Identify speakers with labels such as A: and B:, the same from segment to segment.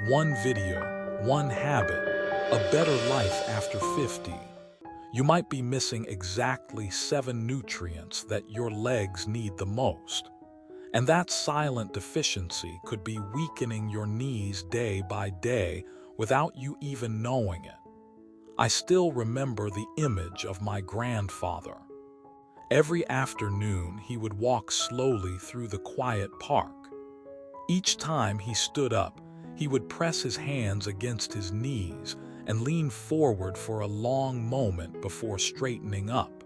A: One video, one habit, a better life after 50. You might be missing exactly 7 nutrients that your legs need the most. And that silent deficiency could be weakening your knees day by day without you even knowing it. I still remember the image of my grandfather. Every afternoon, he would walk slowly through the quiet park. Each time he stood up, he would press his hands against his knees and lean forward for a long moment before straightening up.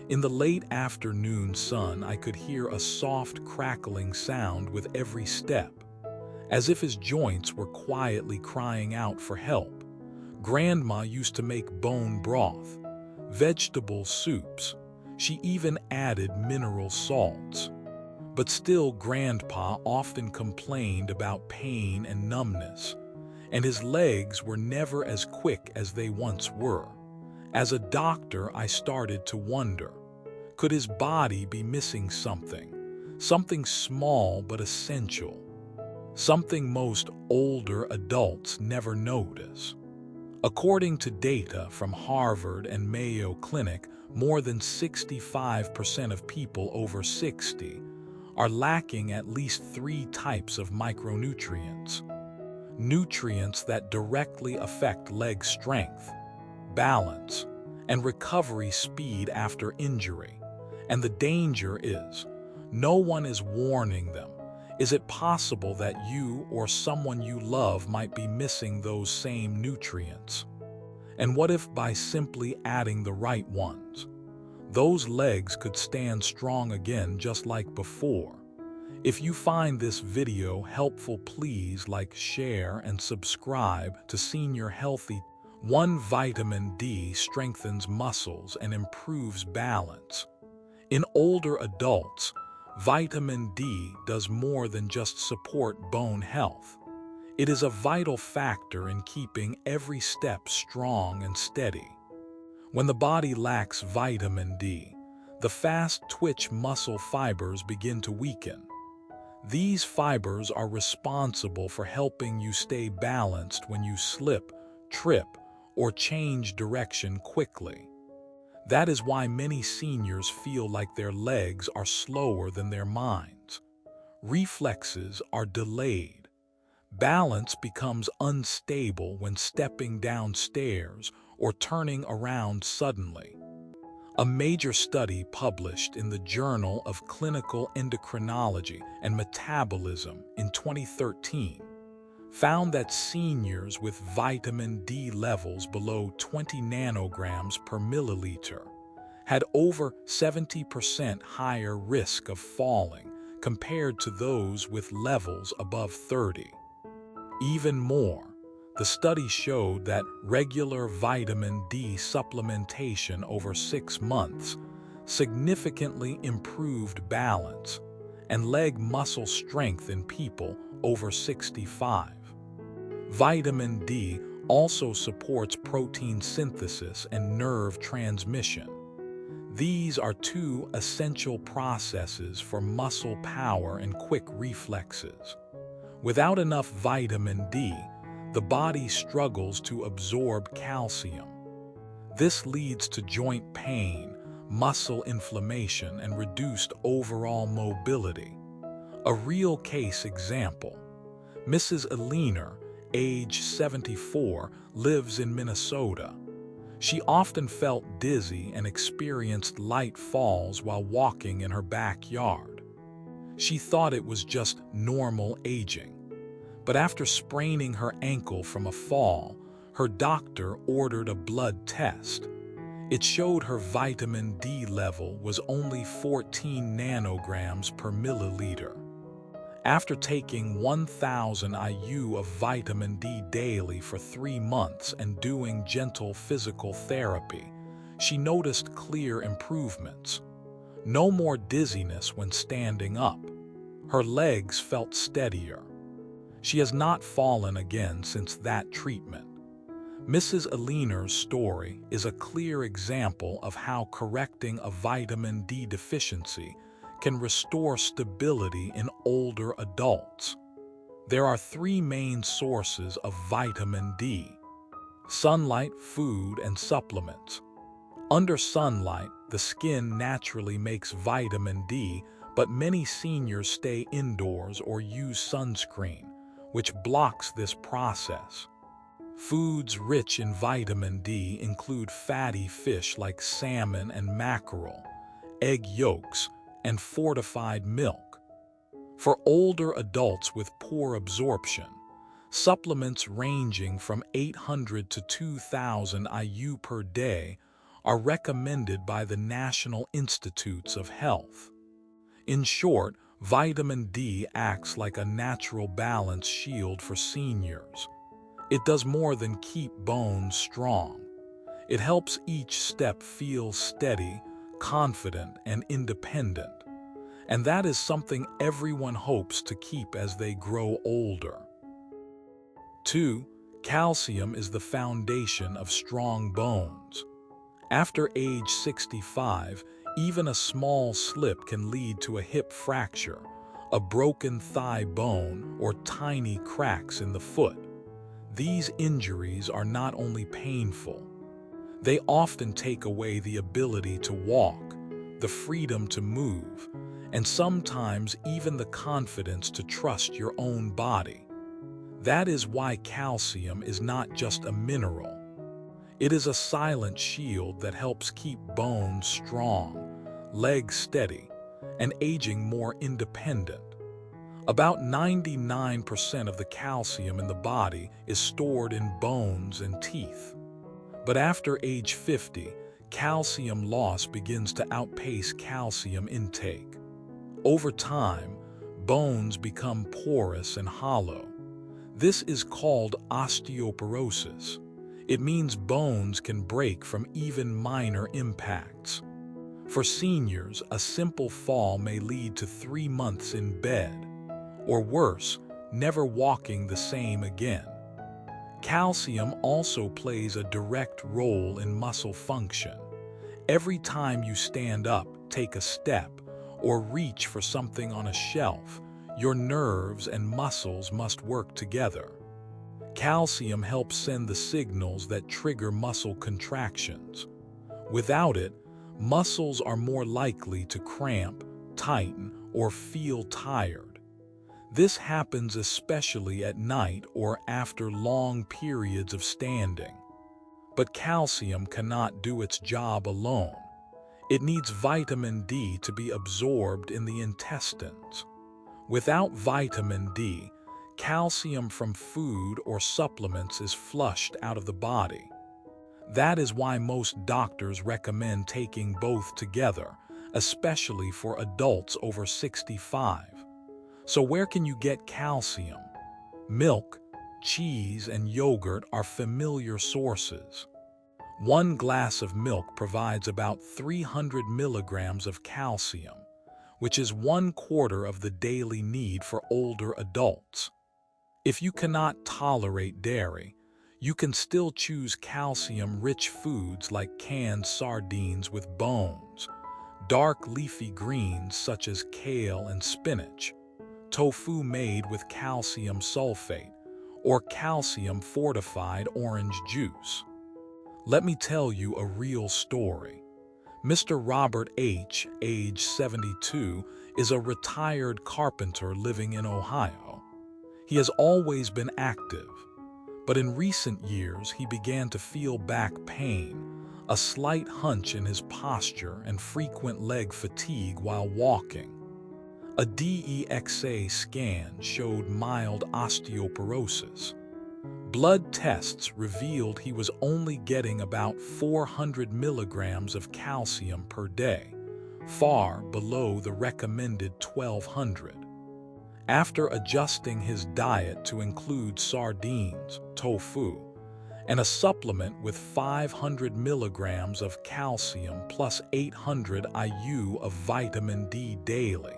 A: In the late afternoon sun, I could hear a soft crackling sound with every step, as if his joints were quietly crying out for help. Grandma used to make bone broth, vegetable soups. She even added mineral salts. But still, Grandpa often complained about pain and numbness, and his legs were never as quick as they once were. As a doctor, I started to wonder, could his body be missing something? Something small but essential. Something most older adults never notice. According to data from Harvard and Mayo Clinic, more than 65% of people over 60 are lacking at least 3 types of micronutrients. Nutrients that directly affect leg strength, balance, and recovery speed after injury. And the danger is, no one is warning them. Is it possible that you or someone you love might be missing those same nutrients? And what if by simply adding the right ones, those legs could stand strong again just like before? If you find this video helpful, please like, share, and subscribe to Senior Healthy. Vitamin D strengthens muscles and improves balance. In older adults, vitamin D does more than just support bone health. It is a vital factor in keeping every step strong and steady. When the body lacks vitamin D, the fast-twitch muscle fibers begin to weaken. These fibers are responsible for helping you stay balanced when you slip, trip, or change direction quickly. That is why many seniors feel like their legs are slower than their minds. Reflexes are delayed. Balance becomes unstable when stepping downstairs or turning around suddenly. A major study published in the Journal of Clinical Endocrinology and Metabolism in 2013 found that seniors with vitamin D levels below 20 nanograms per milliliter had over 70% higher risk of falling compared to those with levels above 30. Even more, the study showed that regular vitamin D supplementation over 6 months significantly improved balance and leg muscle strength in people over 65. Vitamin D also supports protein synthesis and nerve transmission. These are 2 essential processes for muscle power and quick reflexes. Without enough vitamin D, the body struggles to absorb calcium. This leads to joint pain, muscle inflammation, and reduced overall mobility. A real case example: Mrs. Aliner, age 74, lives in Minnesota. She often felt dizzy and experienced light falls while walking in her backyard. She thought it was just normal aging. But after spraining her ankle from a fall, her doctor ordered a blood test. It showed her vitamin D level was only 14 nanograms per milliliter. After taking 1,000 IU of vitamin D daily for 3 months and doing gentle physical therapy, she noticed clear improvements. No more dizziness when standing up. Her legs felt steadier. She has not fallen again since that treatment. Mrs. Aliner's story is a clear example of how correcting a vitamin D deficiency can restore stability in older adults. There are three main sources of vitamin D: sunlight, food, and supplements. Under sunlight, the skin naturally makes vitamin D, but many seniors stay indoors or use sunscreen, which blocks this process. Foods rich in vitamin D include fatty fish like salmon and mackerel, egg yolks, and fortified milk. For older adults with poor absorption, supplements ranging from 800 to 2,000 IU per day are recommended by the National Institutes of Health. In short, vitamin D acts like a natural balance shield for seniors. It does more than keep bones strong. It helps each step feel steady, confident, and independent. And that is something everyone hopes to keep as they grow older. 2. Calcium is the foundation of strong bones. After age 65, even a small slip can lead to a hip fracture, a broken thigh bone, or tiny cracks in the foot. These injuries are not only painful, they often take away the ability to walk, the freedom to move, and sometimes even the confidence to trust your own body. That is why calcium is not just a mineral. It is a silent shield that helps keep bones strong, legs steady, and aging more independent. About 99% of the calcium in the body is stored in bones and teeth. But after age 50, calcium loss begins to outpace calcium intake. Over time, bones become porous and hollow. This is called osteoporosis. It means bones can break from even minor impacts. For seniors, a simple fall may lead to 3 months in bed, or worse, never walking the same again. Calcium also plays a direct role in muscle function. Every time you stand up, take a step, or reach for something on a shelf, your nerves and muscles must work together. Calcium helps send the signals that trigger muscle contractions. Without it, muscles are more likely to cramp, tighten, or feel tired. This happens especially at night or after long periods of standing. But calcium cannot do its job alone. It needs vitamin D to be absorbed in the intestines. Without vitamin D, calcium from food or supplements is flushed out of the body. That is why most doctors recommend taking both together, especially for adults over 65. So where can you get calcium? Milk, cheese, and yogurt are familiar sources. 1 glass of milk provides about 300 milligrams of calcium, which is 1/4 of the daily need for older adults. If you cannot tolerate dairy, you can still choose calcium-rich foods like canned sardines with bones, dark leafy greens such as kale and spinach, tofu made with calcium sulfate, or calcium-fortified orange juice. Let me tell you a real story. Mr. Robert H., age 72, is a retired carpenter living in Ohio. He has always been active, but in recent years he began to feel back pain, a slight hunch in his posture, and frequent leg fatigue while walking. A DEXA scan showed mild osteoporosis. Blood tests revealed he was only getting about 400 milligrams of calcium per day, far below the recommended 1,200. After adjusting his diet to include sardines, tofu, and a supplement with 500 milligrams of calcium plus 800 IU of vitamin D daily,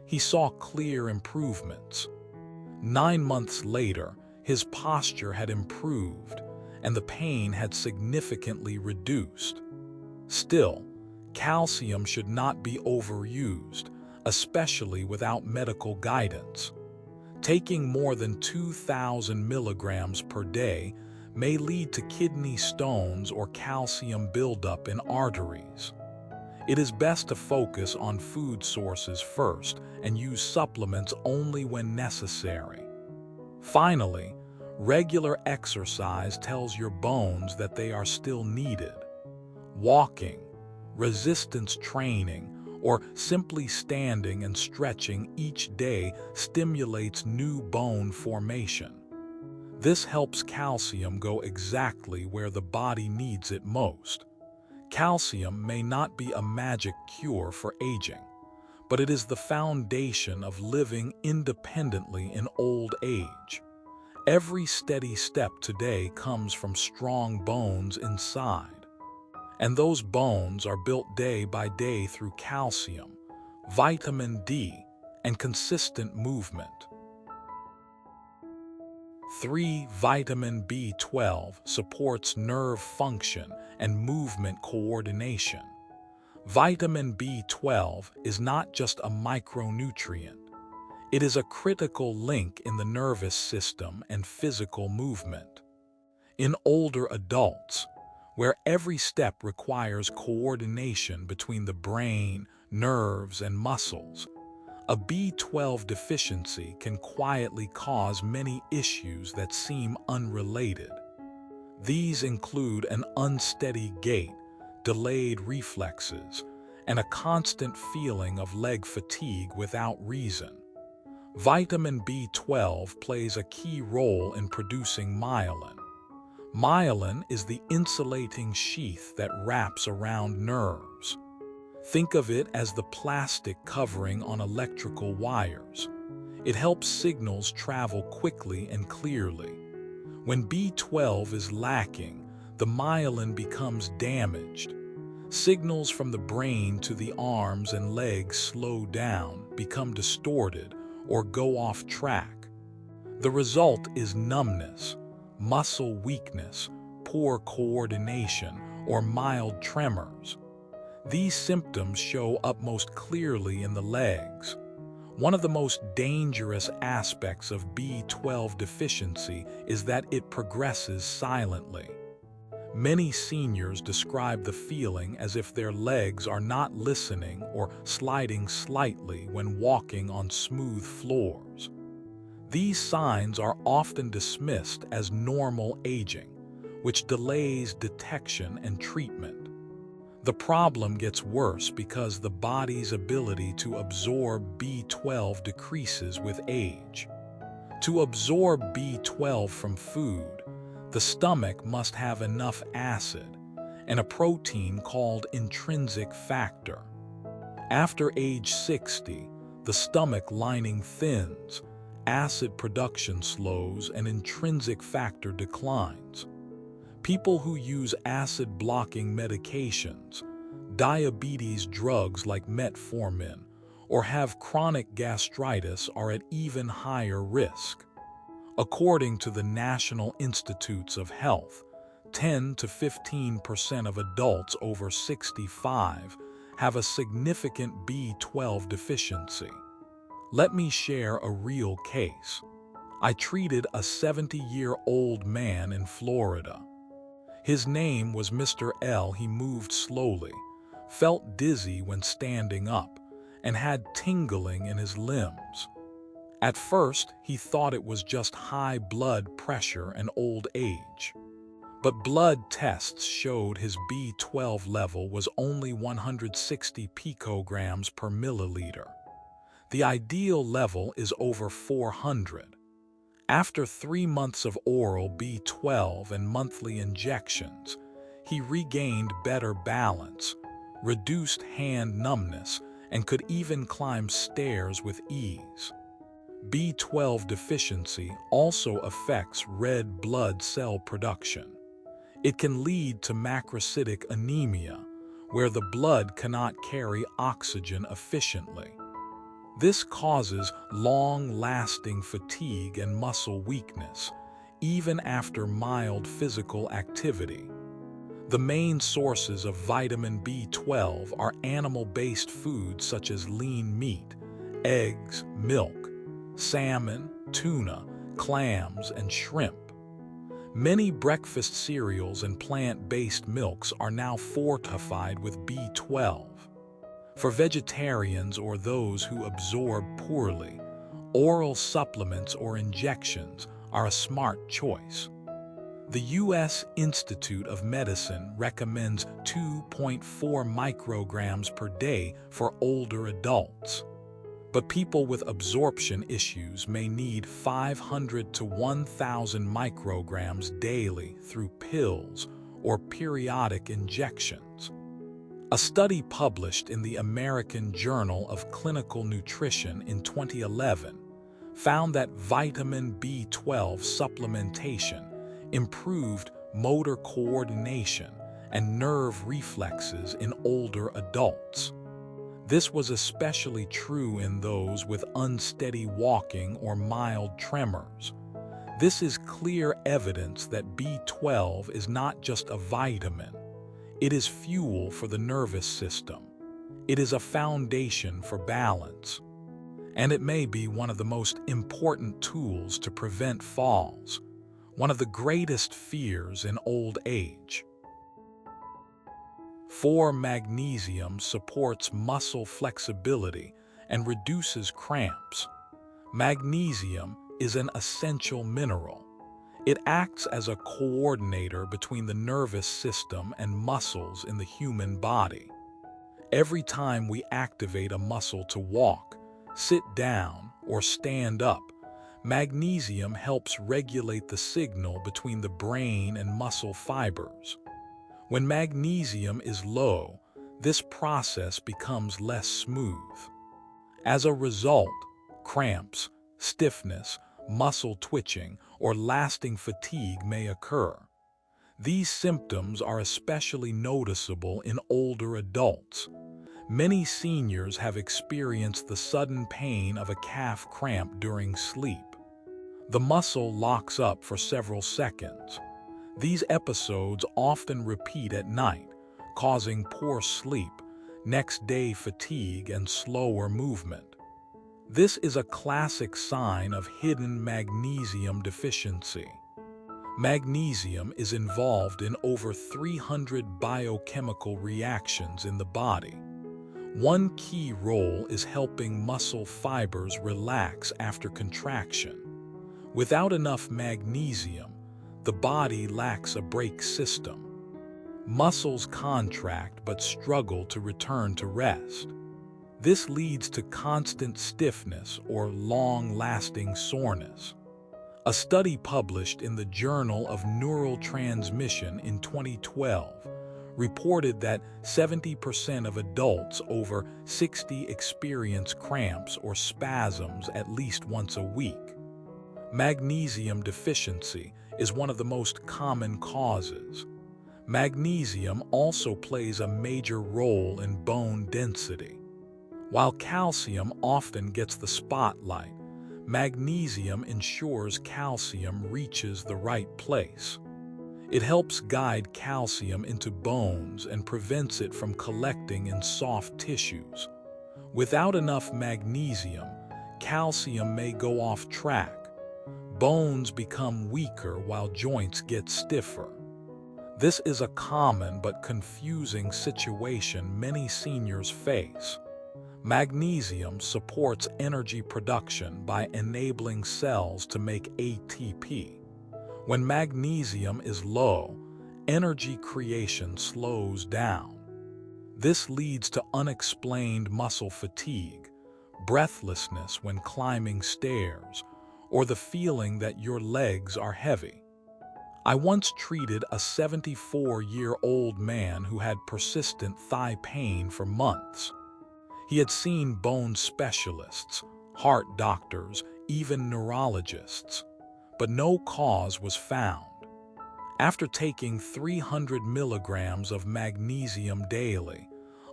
A: he saw clear improvements. 9 months later, his posture had improved, and the pain had significantly reduced. Still, calcium should not be overused, especially without medical guidance. Taking more than 2,000 milligrams per day may lead to kidney stones or calcium buildup in arteries. It is best to focus on food sources first and use supplements only when necessary. Finally, regular exercise tells your bones that they are still needed. Walking, resistance training, or simply standing and stretching each day stimulates new bone formation. This helps calcium go exactly where the body needs it most. Calcium may not be a magic cure for aging, but it is the foundation of living independently in old age. Every steady step today comes from strong bones inside. And those bones are built day by day through calcium, vitamin D, and consistent movement. 3. Vitamin B12 supports nerve function and movement coordination. Vitamin B12 is not just a micronutrient. It is a critical link in the nervous system and physical movement. In older adults, where every step requires coordination between the brain, nerves, and muscles, a B12 deficiency can quietly cause many issues that seem unrelated. These include an unsteady gait, delayed reflexes, and a constant feeling of leg fatigue without reason. Vitamin B12 plays a key role in producing myelin. Myelin is the insulating sheath that wraps around nerves. Think of it as the plastic covering on electrical wires. It helps signals travel quickly and clearly. When B12 is lacking, the myelin becomes damaged. Signals from the brain to the arms and legs slow down, become distorted, or go off track. The result is numbness, muscle weakness, poor coordination, or mild tremors. These symptoms show up most clearly in the legs. One of the most dangerous aspects of B12 deficiency is that it progresses silently. Many seniors describe the feeling as if their legs are not listening or sliding slightly when walking on smooth floors. These signs are often dismissed as normal aging, which delays detection and treatment. The problem gets worse because the body's ability to absorb B12 decreases with age. To absorb B12 from food, the stomach must have enough acid and a protein called intrinsic factor. After age 60, the stomach lining thins, acid production slows, and intrinsic factor declines. People who use acid-blocking medications, diabetes drugs like metformin, or have chronic gastritis are at even higher risk. According to the National Institutes of Health, 10 to 15% of adults over 65 have a significant B12 deficiency. Let me share a real case. I treated a 70-year-old man in Florida. His name was Mr. L. He moved slowly, felt dizzy when standing up, and had tingling in his limbs. At first, he thought it was just high blood pressure and old age. But blood tests showed his B12 level was only 160 picograms per milliliter. The ideal level is over 400. After 3 months of oral B12 and monthly injections, he regained better balance, reduced hand numbness, and could even climb stairs with ease. B12 deficiency also affects red blood cell production. It can lead to macrocytic anemia, where the blood cannot carry oxygen efficiently. This causes long-lasting fatigue and muscle weakness, even after mild physical activity. The main sources of vitamin B12 are animal-based foods such as lean meat, eggs, milk, salmon, tuna, clams, and shrimp. Many breakfast cereals and plant-based milks are now fortified with B12. For vegetarians or those who absorb poorly, oral supplements or injections are a smart choice. The U.S. Institute of Medicine recommends 2.4 micrograms per day for older adults. But people with absorption issues may need 500 to 1,000 micrograms daily through pills or periodic injections. A study published in the American Journal of Clinical Nutrition in 2011 found that vitamin B12 supplementation improved motor coordination and nerve reflexes in older adults. This was especially true in those with unsteady walking or mild tremors. This is clear evidence that B12 is not just a vitamin. It is fuel for the nervous system. It is a foundation for balance. And it may be one of the most important tools to prevent falls, one of the greatest fears in old age. 4. Magnesium supports muscle flexibility and reduces cramps. Magnesium is an essential mineral. It acts as a coordinator between the nervous system and muscles in the human body. Every time we activate a muscle to walk, sit down, or stand up, magnesium helps regulate the signal between the brain and muscle fibers. When magnesium is low, this process becomes less smooth. As a result, cramps, stiffness, muscle twitching, or lasting fatigue may occur. These symptoms are especially noticeable in older adults. Many seniors have experienced the sudden pain of a calf cramp during sleep. The muscle locks up for several seconds. These episodes often repeat at night, causing poor sleep, next-day fatigue, and slower movement. This is a classic sign of hidden magnesium deficiency. Magnesium is involved in over 300 biochemical reactions in the body. One key role is helping muscle fibers relax after contraction. Without enough magnesium, the body lacks a brake system. Muscles contract but struggle to return to rest. This leads to constant stiffness or long-lasting soreness. A study published in the Journal of Neural Transmission in 2012 reported that 70% of adults over 60 experience cramps or spasms at least once a week. Magnesium deficiency is one of the most common causes. Magnesium also plays a major role in bone density. While calcium often gets the spotlight, magnesium ensures calcium reaches the right place. It helps guide calcium into bones and prevents it from collecting in soft tissues. Without enough magnesium, calcium may go off track. Bones become weaker while joints get stiffer. This is a common but confusing situation many seniors face. Magnesium supports energy production by enabling cells to make ATP. When magnesium is low, energy creation slows down. This leads to unexplained muscle fatigue, breathlessness when climbing stairs, or the feeling that your legs are heavy. I once treated a 74-year-old man who had persistent thigh pain for months. He had seen bone specialists, heart doctors, even neurologists, but no cause was found. After taking 300 milligrams of magnesium daily,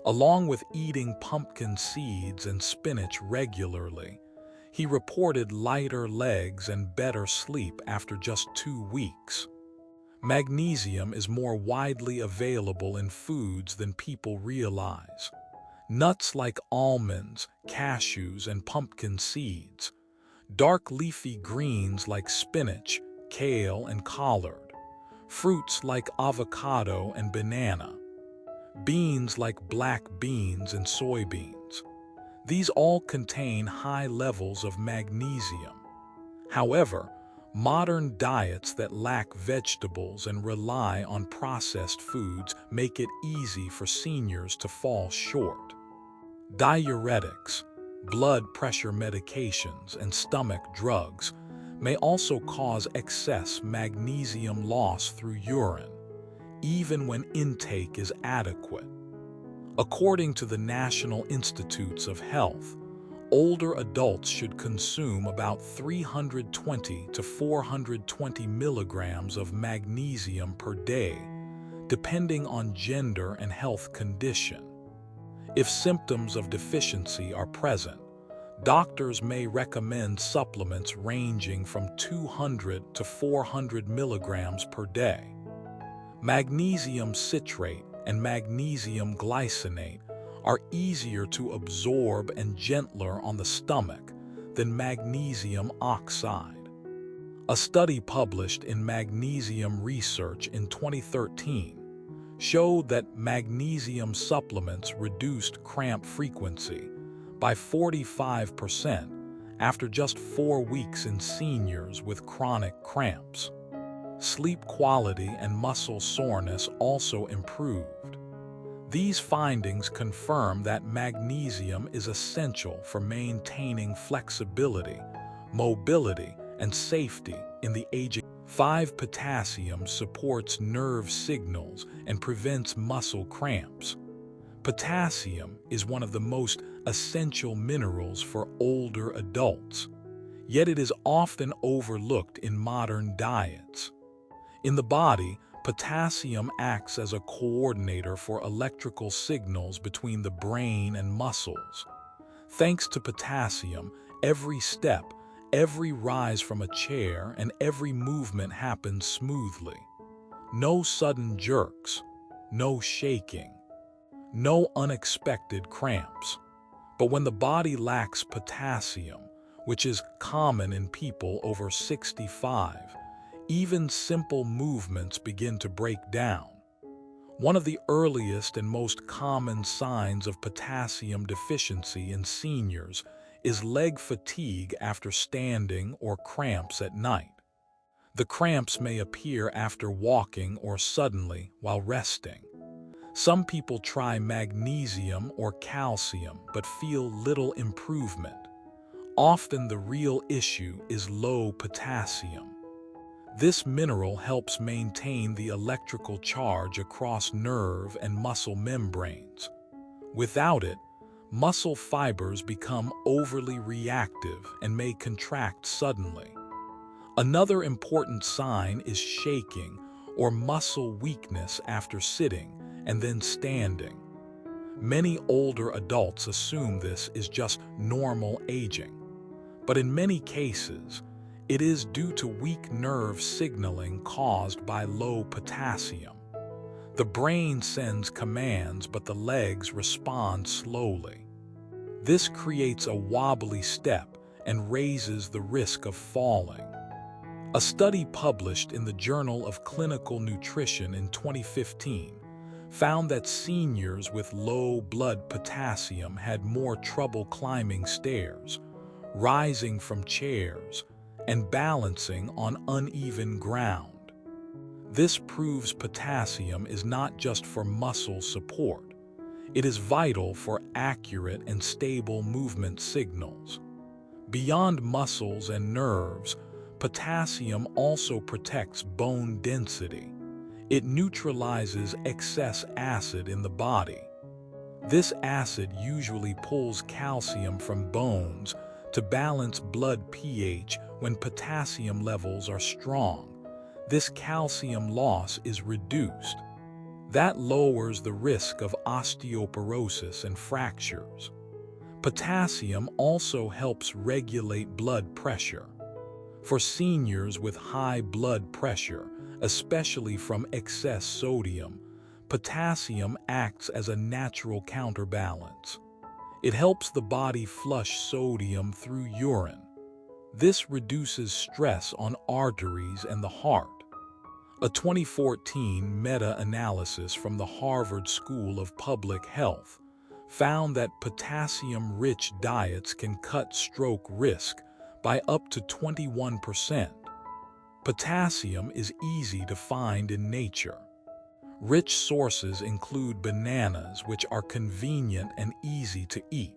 A: along with eating pumpkin seeds and spinach regularly, he reported lighter legs and better sleep after just 2 weeks. Magnesium is more widely available in foods than people realize. Nuts like almonds, cashews, and pumpkin seeds, Dark leafy greens like spinach, kale, and collard. Fruits like avocado and banana. Beans like black beans and soybeans. These all contain high levels of magnesium. However, modern diets that lack vegetables and rely on processed foods make it easy for seniors to fall short. Diuretics, blood pressure medications, and stomach drugs may also cause excess magnesium loss through urine, even when intake is adequate. According to the National Institutes of Health, older adults should consume about 320 to 420 milligrams of magnesium per day, depending on gender and health condition. If symptoms of deficiency are present, doctors may recommend supplements ranging from 200 to 400 milligrams per day. Magnesium citrate and magnesium glycinate are easier to absorb and gentler on the stomach than magnesium oxide. A study published in Magnesium Research in 2013 showed that magnesium supplements reduced cramp frequency by 45% after just 4 weeks in seniors with chronic cramps. Sleep quality and muscle soreness also improved. These findings confirm that magnesium is essential for maintaining flexibility, mobility, and safety in the aging. 5-potassium supports nerve signals and prevents muscle cramps. Potassium is one of the most essential minerals for older adults, yet it is often overlooked in modern diets. In the body, potassium acts as a coordinator for electrical signals between the brain and muscles. Thanks to potassium, every step, every rise from a chair, and every movement happens smoothly. No sudden jerks, no shaking, no unexpected cramps. But when the body lacks potassium, which is common in people over 65, even simple movements begin to break down. One of the earliest and most common signs of potassium deficiency in seniors is leg fatigue after standing or cramps at night. The cramps may appear after walking or suddenly while resting. Some people try magnesium or calcium but feel little improvement. Often the real issue is low potassium. This mineral helps maintain the electrical charge across nerve and muscle membranes. Without it, muscle fibers become overly reactive and may contract suddenly. Another important sign is shaking or muscle weakness after sitting and then standing. Many older adults assume this is just normal aging, but in many cases, it is due to weak nerve signaling caused by low potassium. The brain sends commands, but the legs respond slowly. This creates a wobbly step and raises the risk of falling. A study published in the Journal of Clinical Nutrition in 2015 found that seniors with low blood potassium had more trouble climbing stairs, rising from chairs, and balancing on uneven ground. This proves potassium is not just for muscle support. It is vital for accurate and stable movement signals. Beyond muscles and nerves, potassium also protects bone density. It neutralizes excess acid in the body. This acid usually pulls calcium from bones to balance blood pH when potassium levels are strong. This calcium loss is reduced. That lowers the risk of osteoporosis and fractures. Potassium also helps regulate blood pressure. For seniors with high blood pressure, especially from excess sodium, potassium acts as a natural counterbalance. It helps the body flush sodium through urine. This reduces stress on arteries and the heart. A 2014 meta-analysis from the Harvard School of Public Health found that potassium-rich diets can cut stroke risk by up to 21%. Potassium is easy to find in nature. Rich sources include bananas, which are convenient and easy to eat,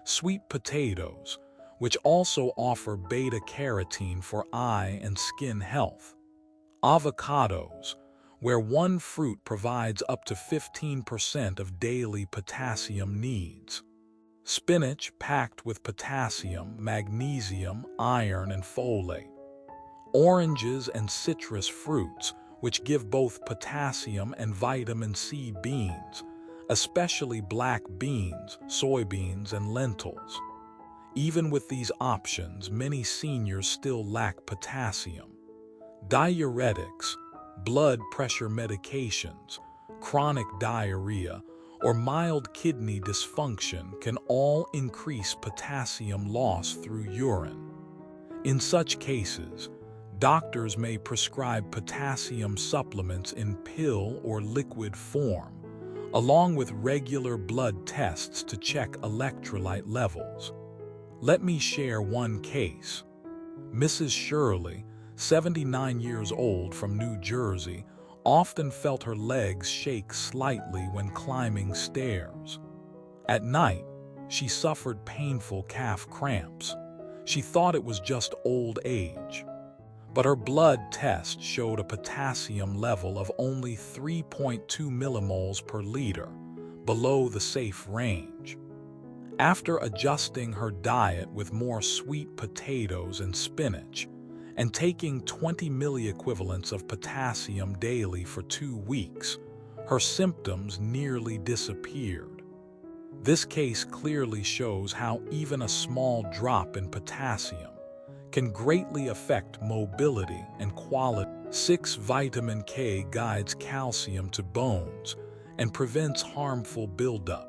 A: sweet potatoes, which also offer beta-carotene for eye and skin health, avocados, where one fruit provides up to 15% of daily potassium needs, spinach packed with potassium, magnesium, iron, and folate, oranges and citrus fruits, which give both potassium and vitamin C, beans, especially black beans, soybeans, and lentils. Even with these options, many seniors still lack potassium. Diuretics, blood pressure medications, chronic diarrhea, or mild kidney dysfunction can all increase potassium loss through urine. In such cases, doctors may prescribe potassium supplements in pill or liquid form, along with regular blood tests to check electrolyte levels. Let me share one case. Mrs. Shirley, 79 years old, from New Jersey, often felt her legs shake slightly when climbing stairs. At night, she suffered painful calf cramps. She thought it was just old age, but her blood test showed a potassium level of only 3.2 millimoles per liter, below the safe range. After adjusting her diet with more sweet potatoes and spinach, and taking 20 milliequivalents of potassium daily for 2 weeks, her symptoms nearly disappeared. This case clearly shows how even a small drop in potassium can greatly affect mobility and quality. 6. Vitamin K guides calcium to bones and prevents harmful buildup.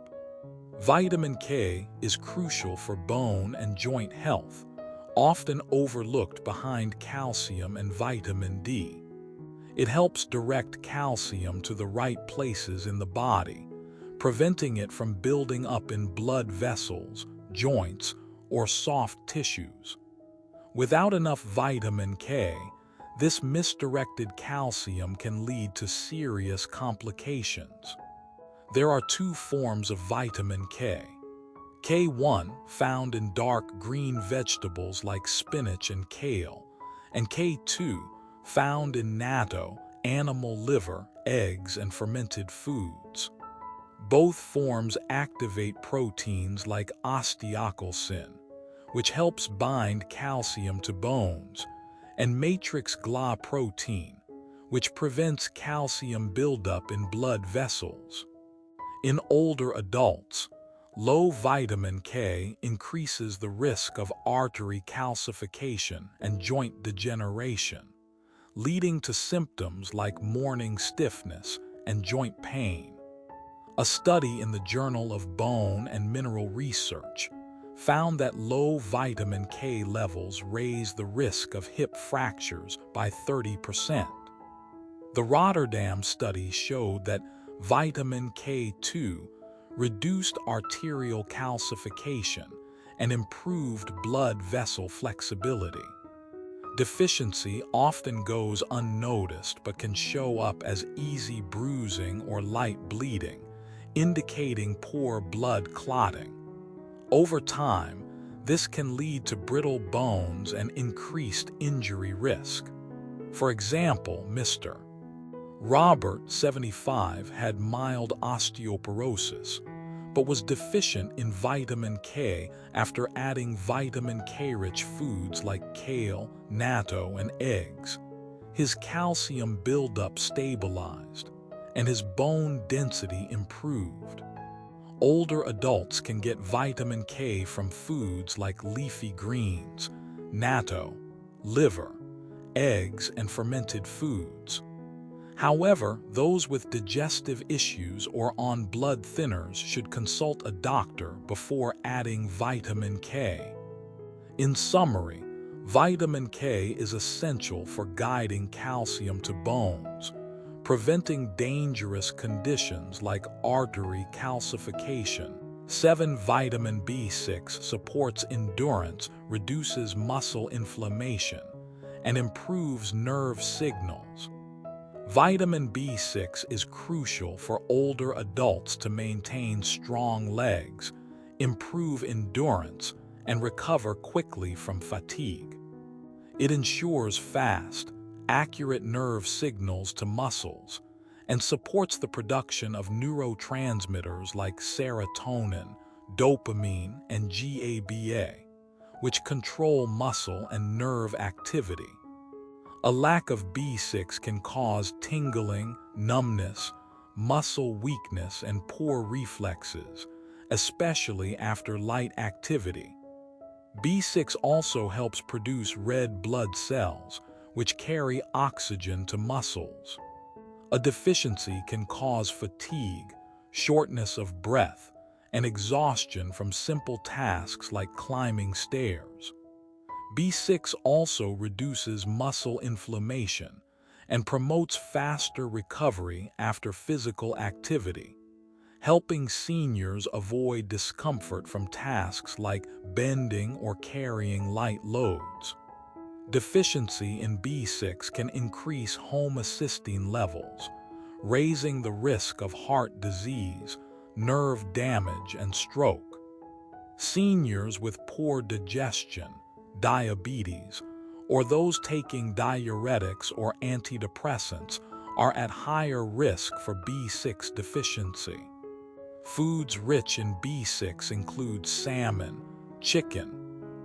A: Vitamin K is crucial for bone and joint health, often overlooked behind calcium and vitamin D. It helps direct calcium to the right places in the body, preventing it from building up in blood vessels, joints, or soft tissues. Without enough vitamin K, this misdirected calcium can lead to serious complications. There are 2 forms of vitamin K. K1, found in dark green vegetables like spinach and kale, and K2, found in natto, animal liver, eggs, and fermented foods. Both forms activate proteins like osteocalcin, which helps bind calcium to bones, and matrix GLA protein, which prevents calcium buildup in blood vessels. In older adults, low vitamin K increases the risk of artery calcification and joint degeneration, leading to symptoms like morning stiffness and joint pain. A study in the Journal of Bone and Mineral Research found that low vitamin K levels raise the risk of hip fractures by 30%. The Rotterdam study showed that vitamin K2 reduced arterial calcification and improved blood vessel flexibility. Deficiency often goes unnoticed but can show up as easy bruising or light bleeding, indicating poor blood clotting. Over time, this can lead to brittle bones and increased injury risk. For example, Mr. Robert, 75, had mild osteoporosis, but was deficient in vitamin K after adding vitamin K-rich foods like kale, natto, and eggs. His calcium buildup stabilized, and his bone density improved. Older adults can get vitamin K from foods like leafy greens, natto, liver, eggs, and fermented foods. However, those with digestive issues or on blood thinners should consult a doctor before adding vitamin K. In summary, Vitamin K is essential for guiding calcium to bones, preventing dangerous conditions like artery calcification. 7. Vitamin B6 supports endurance, reduces muscle inflammation, and improves nerve signals. Vitamin B6 is crucial for older adults to maintain strong legs, improve endurance, and recover quickly from fatigue. It ensures fast, accurate nerve signals to muscles and supports the production of neurotransmitters like serotonin, dopamine, and GABA, which control muscle and nerve activity. A lack of B6 can cause tingling, numbness, muscle weakness, and poor reflexes, especially after light activity. B6 also helps produce red blood cells, which carry oxygen to muscles. A deficiency can cause fatigue, shortness of breath, and exhaustion from simple tasks like climbing stairs. B6 also reduces muscle inflammation and promotes faster recovery after physical activity, helping seniors avoid discomfort from tasks like bending or carrying light loads. Deficiency in B6 can increase homocysteine levels, raising the risk of heart disease, nerve damage, and stroke. Seniors with poor digestion, diabetes, or those taking diuretics or antidepressants are at higher risk for B6 deficiency. Foods rich in B6 include salmon, chicken,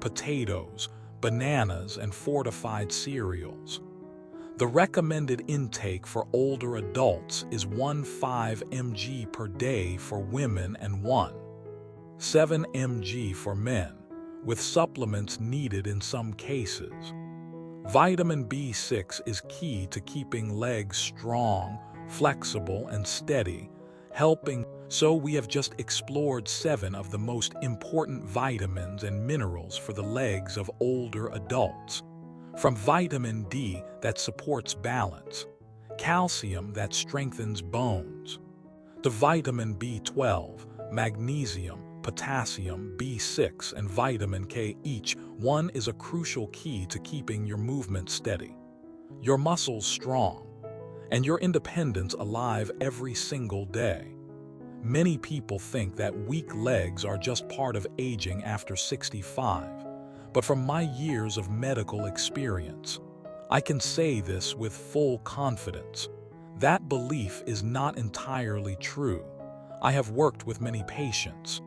A: potatoes, bananas, and fortified cereals. The recommended intake for older adults is 1.5 mg per day for women and 1.7 mg for men, with supplements needed in some cases. Vitamin B6 is key to keeping legs strong, flexible, and steady, helping. So we have just explored 7 of the most important vitamins and minerals for the legs of older adults. From vitamin D that supports balance, calcium that strengthens bones, to vitamin B12, magnesium, potassium, B6, and vitamin K. Each one is a crucial key to keeping your movement steady, your muscles strong, and your independence alive every single day. Many people think that weak legs are just part of aging after 65, but from my years of medical experience, I can say this with full confidence. That belief is not entirely true. I have worked with many patients,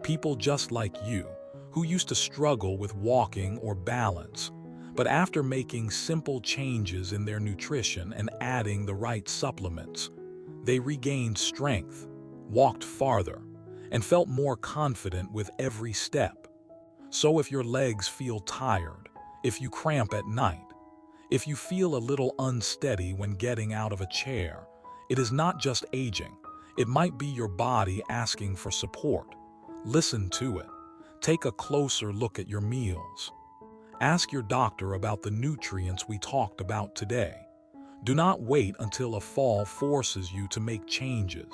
A: people just like you, who used to struggle with walking or balance, but after making simple changes in their nutrition and adding the right supplements, they regained strength, walked farther, and felt more confident with every step. So if your legs feel tired, if you cramp at night, if you feel a little unsteady when getting out of a chair, it is not just aging. It might be your body asking for support. Listen to it. Take a closer look at your meals. Ask your doctor about the nutrients we talked about today. Do not wait until a fall forces you to make changes.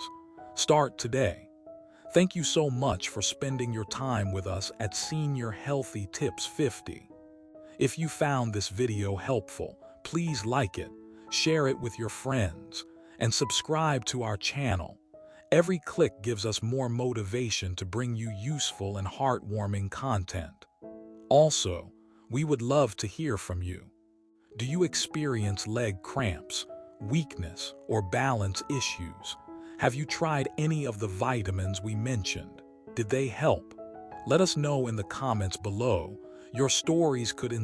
A: Start today. Thank you so much for spending your time with us at Senior Healthy Tips 50. If you found this video helpful, please like it, share it with your friends, and subscribe to our channel. Every click gives us more motivation to bring you useful and heartwarming content. Also, we would love to hear from you. Do you experience leg cramps, weakness, or balance issues? Have you tried any of the vitamins we mentioned? Did they help? Let us know in the comments below. Your stories could inspire